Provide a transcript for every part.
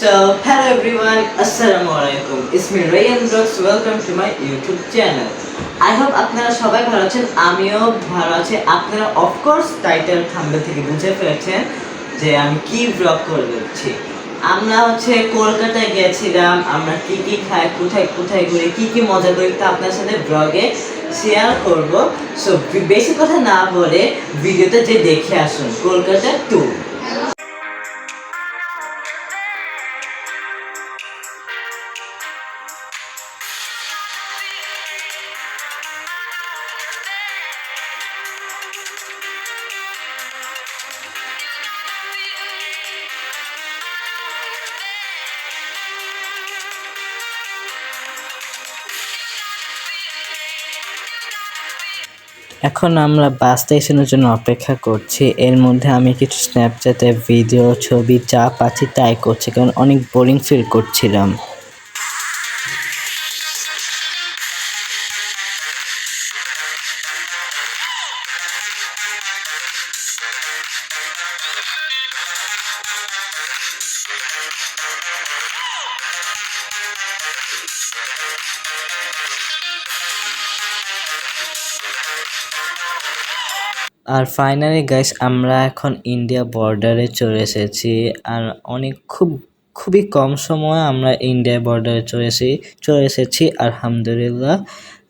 Hello everyone, Assalamualaikum. It's me Ryan Brooks. Welcome to my YouTube channel. I hope আপনারা সবাই ভালো আছেন, আমিও ভালো আছি। আপনারা of course টাইটেল থাম্বনেল থেকে বুঝে ফেলেছেন যে আমি কি ব্লগ করছি। আমরা কলকাতায় গিয়েছিলাম, আমরা কি কি খাই, কোথায় কোথায় ঘুরি, কি কি মজা করি তা আপনার সাথে ব্লগে শেয়ার করব। সো বেশি কথা না বলে ভিডিওতে যে দেখে আসুন কলকাতা ট্যুর। এখন আমরা বাস স্টেশনের জন্য অপেক্ষা করছি। এর মধ্যে আমি কিছু স্ন্যাপচ্যাটে ভিডিও, ছবি যা পাচ্ছি তাই করছি, কারণ অনেক বোরিং ফিল করছিলাম। আর ফাইনালি গাইস, আমরা এখন ইন্ডিয়া বর্ডারে চলে এসেছি। আর খুবই কম সময়ে আমরা ইন্ডিয়া বর্ডারে চলে এসেছি আলহামদুলিল্লাহ।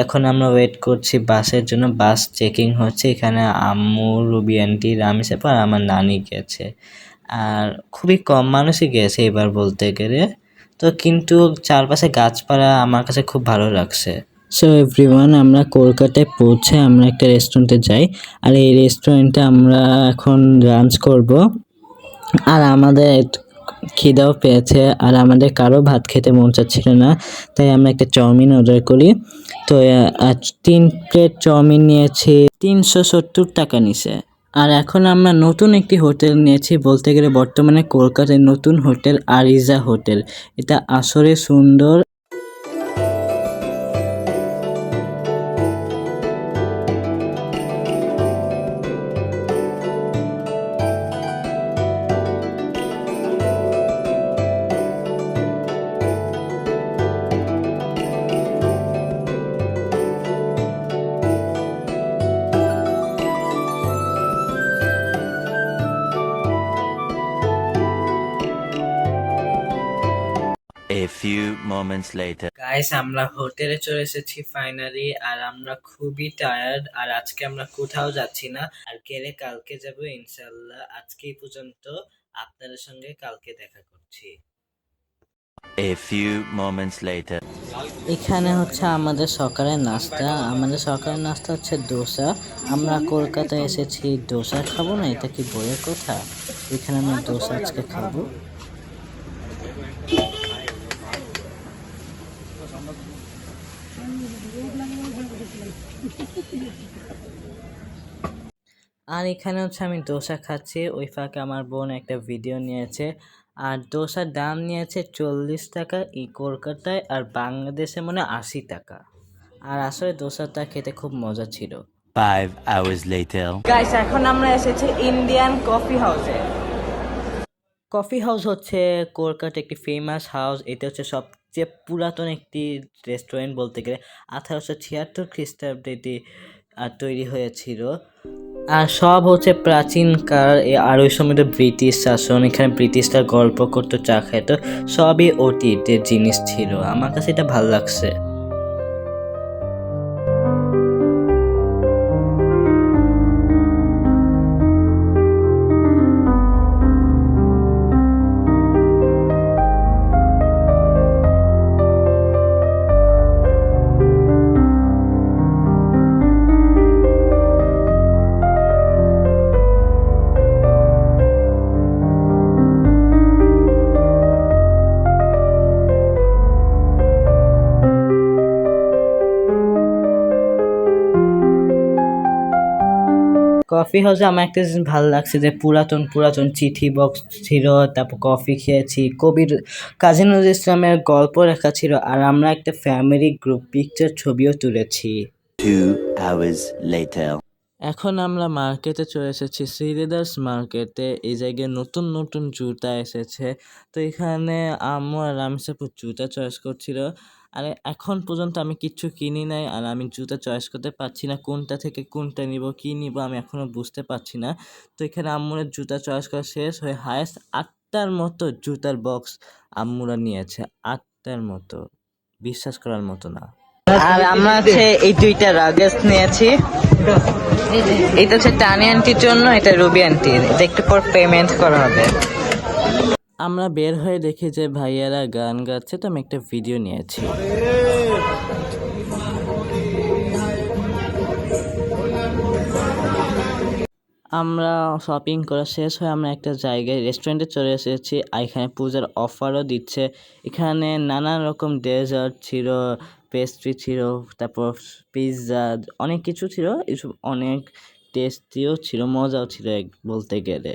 এখন আমরা ওয়েট করছি বাসের জন্য। বাস চেকিং হচ্ছে। এখানে আম্মু, রুবি আন্টি, রামি সাহেব আর আমার নানি গেছে। আর খুবই কম মানুষই গেছে এবার বলতে গেলে। তো কিন্তু চারপাশে গাছপালা আমার কাছে খুব ভালো লাগছে। সো এভরিওয়ান, আমরা কলকাতায় পৌঁছে আমরা একটা রেস্টুরেন্টে যাই। আর এই রেস্টুরেন্টে আমরা এখন লাঞ্চ করব। আর আমাদের খিদাও পেয়েছে, আর আমাদের কারো ভাত খেতে মন চাচ্ছিল না, তাই আমরা একটা চাউমিন অর্ডার করি। তো 3 প্লেট চাউমিন নিয়েছি, 370 টাকা নিছে। আর এখন আমরা নতুন একটি হোটেল নিয়েছি, বলতে গেলে বর্তমানে কলকাতায় নতুন হোটেল আরিজা হোটেল। এটা আসলে সুন্দর। A few moments later. Guys, আমরা হোটেলে চলে এসেছি ফাইনালি। আর আমরা খুবই টায়ার্ড। আর আজকে আমরা কোথাও যাচ্ছি না, আর গেলে কালকে যাব ইনশাআল্লাহ। আজকে এই পর্যন্ত, আপনাদের সঙ্গে কালকে দেখা করছি। A few moments later. এখানে আমাদের সকালের নাস্তা। আমাদের সকালের নাস্তা হচ্ছে ডোসা। আমরা কলকাতায় এসেছি, ডোসা খাবো না, এটা কি বইয়ের কথা? এখানে আমরা ডোসা আজকে খাবো। আর এখানে আমি ডোসা খাচ্ছি, ওই ফাঁকে আমার বোন একটা ভিডিও নিয়েছে। আর ডোসার দাম নিয়েছে 40 টাকা এই কলকাতায়, আর বাংলাদেশে মনে 80 টাকা। আর আসলে ডোসাটা খেতে খুব মজা ছিল। 5 hours later. গাইস, এখন আমরা এসেছি ইন্ডিয়ান কফি হাউসে। কফি হাউস হচ্ছে কলকাতার একটি ফেমাস হাউস। এটা সবচেয়ে পুরাতন একটি রেস্টুরেন্ট বলতে গেলে। 1876 খ্রিস্টাব্দে এটি তৈরি হয়েছিল। আর সব প্রাচীনকাল। আর ওই সময় তো ব্রিটিশ শাসন, এখানে ব্রিটিশরা গল্প করতো, চা খাইতো, সবই অতীতের জিনিস ছিল। আমার কাছে এটা ভালো লাগছে। কফি হাউসে আমার একটা জিনিস ভালো লাগছে যে পুরাতন চিঠি বক্স ছিল, তারপর কফি খেয়েছি, কবির কাজী নজরুল ইসলামের গল্প লেখা ছিল। আর আমরা একটা ফ্যামিলি গ্রুপ পিকচার ছবিও তুলেছি। 2 hours later. এখন আমরা মার্কেটে চলে এসেছি, শ্রীলেদার্স মার্কেটে। এই জায়গায় নতুন নতুন জুতা এসেছে। তো এখানে আম্মু আর রামেসাপু জুতা চয়েস করছিল। আর এখন পর্যন্ত আমি কিচ্ছু কিনি নাই, আর আমি জুতা চয়েস করতে পারছি না কোনটা থেকে কোনটা নিব, কি নিব আমি এখনো বুঝতে পারছি না। তো এখানে আম্মুর জুতা চয়েস করা শেষ হয়ে হায়েস্ট 8টার মতো জুতার বক্স আম্মুরা নিয়েছে। 8টার মতো, বিশ্বাস করার মতো না। আর আমরা হচ্ছে এই দুইটা রাগেস নিয়েছি। এটা হচ্ছে টানি আন্টির জন্য, এটা রুবি আন্টির। এটা একটু পর পেমেন্ট করা হবে। আমরা বের হয়ে দেখি যে ভাইয়ারা গান গাচ্ছে, তো আমি একটা ভিডিও নিয়েছি। আমরা শপিং করা শেষ হয়ে আমরা একটা জায়গায় রেস্টুরেন্টে চলে এসেছি, আর এখানে পূজার অফারও দিচ্ছে। এখানে নানান রকম ডেজার্ট ছিল, পেস্ট্রি ছিল, তারপর পিৎজা, অনেক কিছু ছিল। এসব অনেক টেস্টিও ছিল, মজাও ছিল বলতে গেলে।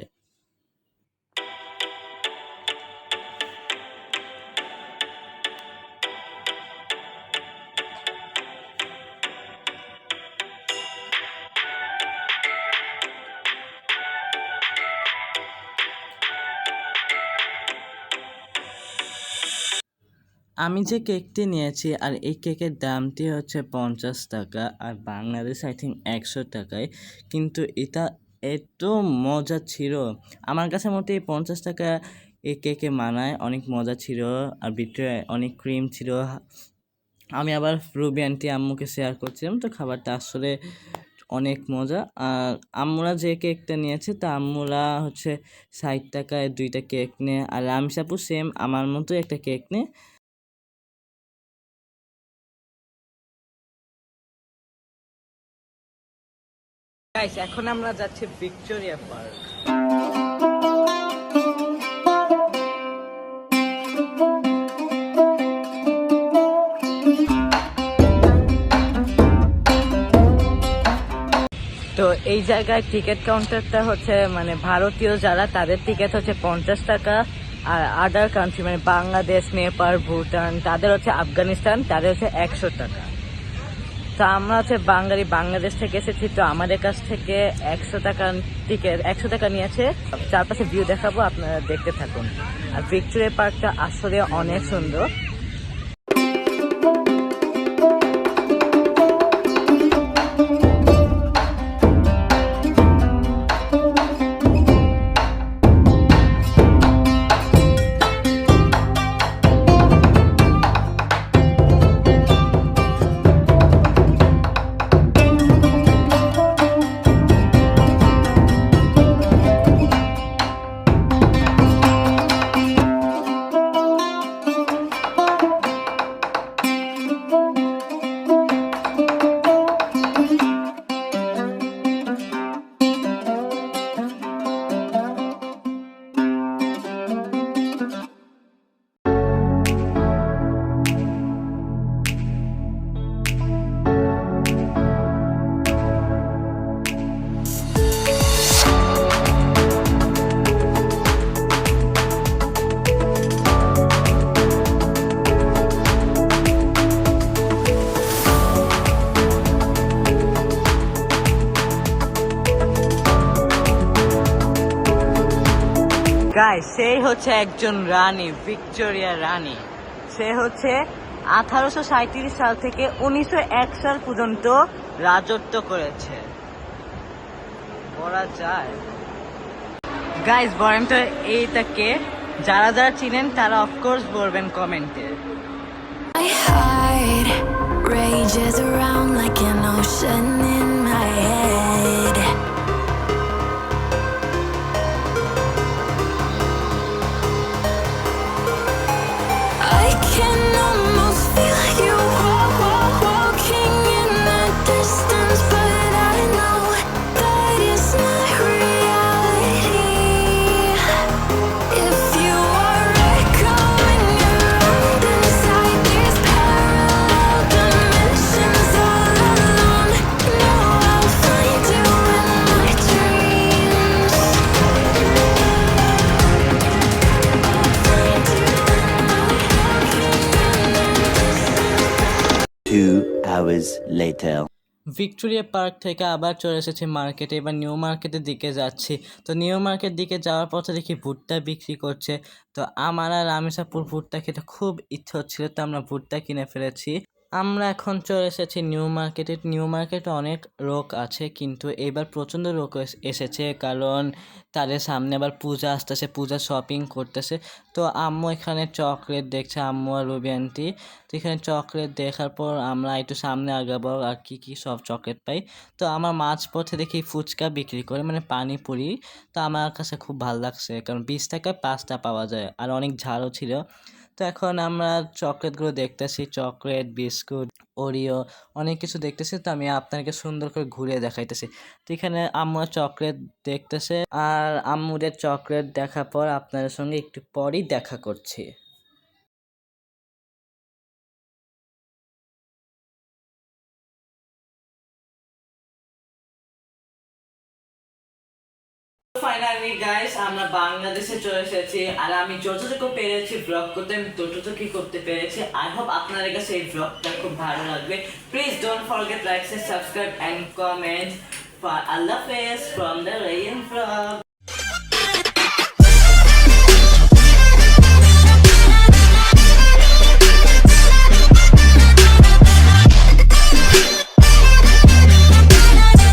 আমি যে কেকটি নিয়েছি, আর এই কেকের দামটি হচ্ছে 50 টাকা, আর বাংলাদেশ আই থিঙ্ক 100 টাকায়। কিন্তু এটা এত মজা ছিল, আমার কাছে মতে এই 50 টাকা এই কেকে মানায়। অনেক মজা ছিল, আর ভিতরে অনেক ক্রিম ছিল। আমি আবার রুবি আন্টি আম্মুকে শেয়ার করছিলাম, তো খাবারটা আসলে অনেক মজা। আর আম্মুরা যে কেকটা নিয়েছে, তা আম্মুরা হচ্ছে 60 টাকায় 2টা কেক নেয়, আর রামসাপু সেম আমার মতো একটা কেক নেয়। গাইস, এখন আমরা যাচ্ছি ভিক্টোরিয়া পার্ক। তো এই জায়গায় টিকিট কাউন্টারটা হচ্ছে মানে ভারতীয় যারা, তাদের টিকিট হচ্ছে 50 টাকা। আর আদার কান্ট্রি মানে বাংলাদেশ, নেপাল, ভুটান, তাদের হচ্ছে আফগানিস্তান, তাদের হচ্ছে 100 টাকা। তো আমরা হচ্ছে বাঙালি, বাংলাদেশ থেকে এসেছি, তো আমাদের কাছ থেকে 100 টাকা টিকিট, 100 টাকা নিয়েছে। চারপাশে ভিউ দেখাবো, আপনারা দেখতে থাকুন। আর ভিক্টোরিয়া পার্কটা আসলে অনেক সুন্দর। গাইস, সেই হচ্ছে একজন রানী, ভিক্টোরিয়া রানী। সে হচ্ছে 1837 সাল থেকে 1901 সাল পর্যন্ত রাজত্ব করেছে, বলা যায়। গাইস, বলেন তো এইটাকে, যারা যারা চিনেন তারা অফকোর্স বলবেন কমেন্টে। My heart rages around like an ocean in my head. I can almost feel you walking in the distance, but I know that it's not reality. If you are echoing around inside these parallel dimensions all alone, know I'll find you in my dreams. I'll find you in my 2 hours later. Victoria park থেকে আবার চলে এসেছি মার্কেটে, এবার new মার্কেটের দিকে যাচ্ছি। তো নিউ মার্কেট দিকে যাওয়ার পথে দেখি ভুট্টা বিক্রি করছে। তো আমার আর রামেশাপুর ভুট্টা খেতে খুব ইচ্ছে হচ্ছিল, তো আমরা ভুট্টা কিনে ফেলেছি। আমরা এখন চলে এসেছি নিউ মার্কেটে। নিউ মার্কেটে অনেক লোক আছে, কিন্তু এবার প্রচণ্ড লোক এসেছে, কারণ তাদের সামনে আবার পূজা আসতেছে, পূজা শপিং করতেছে। তো আম্মু এখানে চকলেট দেখছে, আম্মু আর রবি আন্টি। তো এখানে চকলেট দেখার পর আমরা একটু সামনে আগাবো আর কি সব চকলেট পাই। তো আমার মাঝপথে দেখি ফুচকা বিক্রি করে, মানে পানিপুরি। তো আমার কাছে খুব ভালো লাগছে, কারণ 20 টাকায় 5টা পাওয়া যায় আর অনেক ঝালও ছিল। তো এখন আমরা চকলেটগুলো দেখতেছি, চকলেট, বিস্কুট, ওরিও, অনেক কিছু দেখতেছি। তো আমি আপনাকে সুন্দর করে ঘুরে দেখাইতেছি। তো এখানে আম্মু চকলেট দেখতেছে, আর আম্মুদের চকলেট দেখার পর আপনাদের সঙ্গে একটু পরই দেখা করছি। ফাইনালি গাইস আমরা বাংলাদেশে চলে এসেছি, আর আমি যতটুকু পেরেছি ব্লগ করতে আমি ততটুকুই করতে পেরেছি। আই হোপ আপনাদের কাছে এই ব্লগটা খুব ভালো লাগবে। Please don't forget like, subscribe and comment. আল্লাহ হাফেজ ফ্রম দ্য রেইন ব্লগ।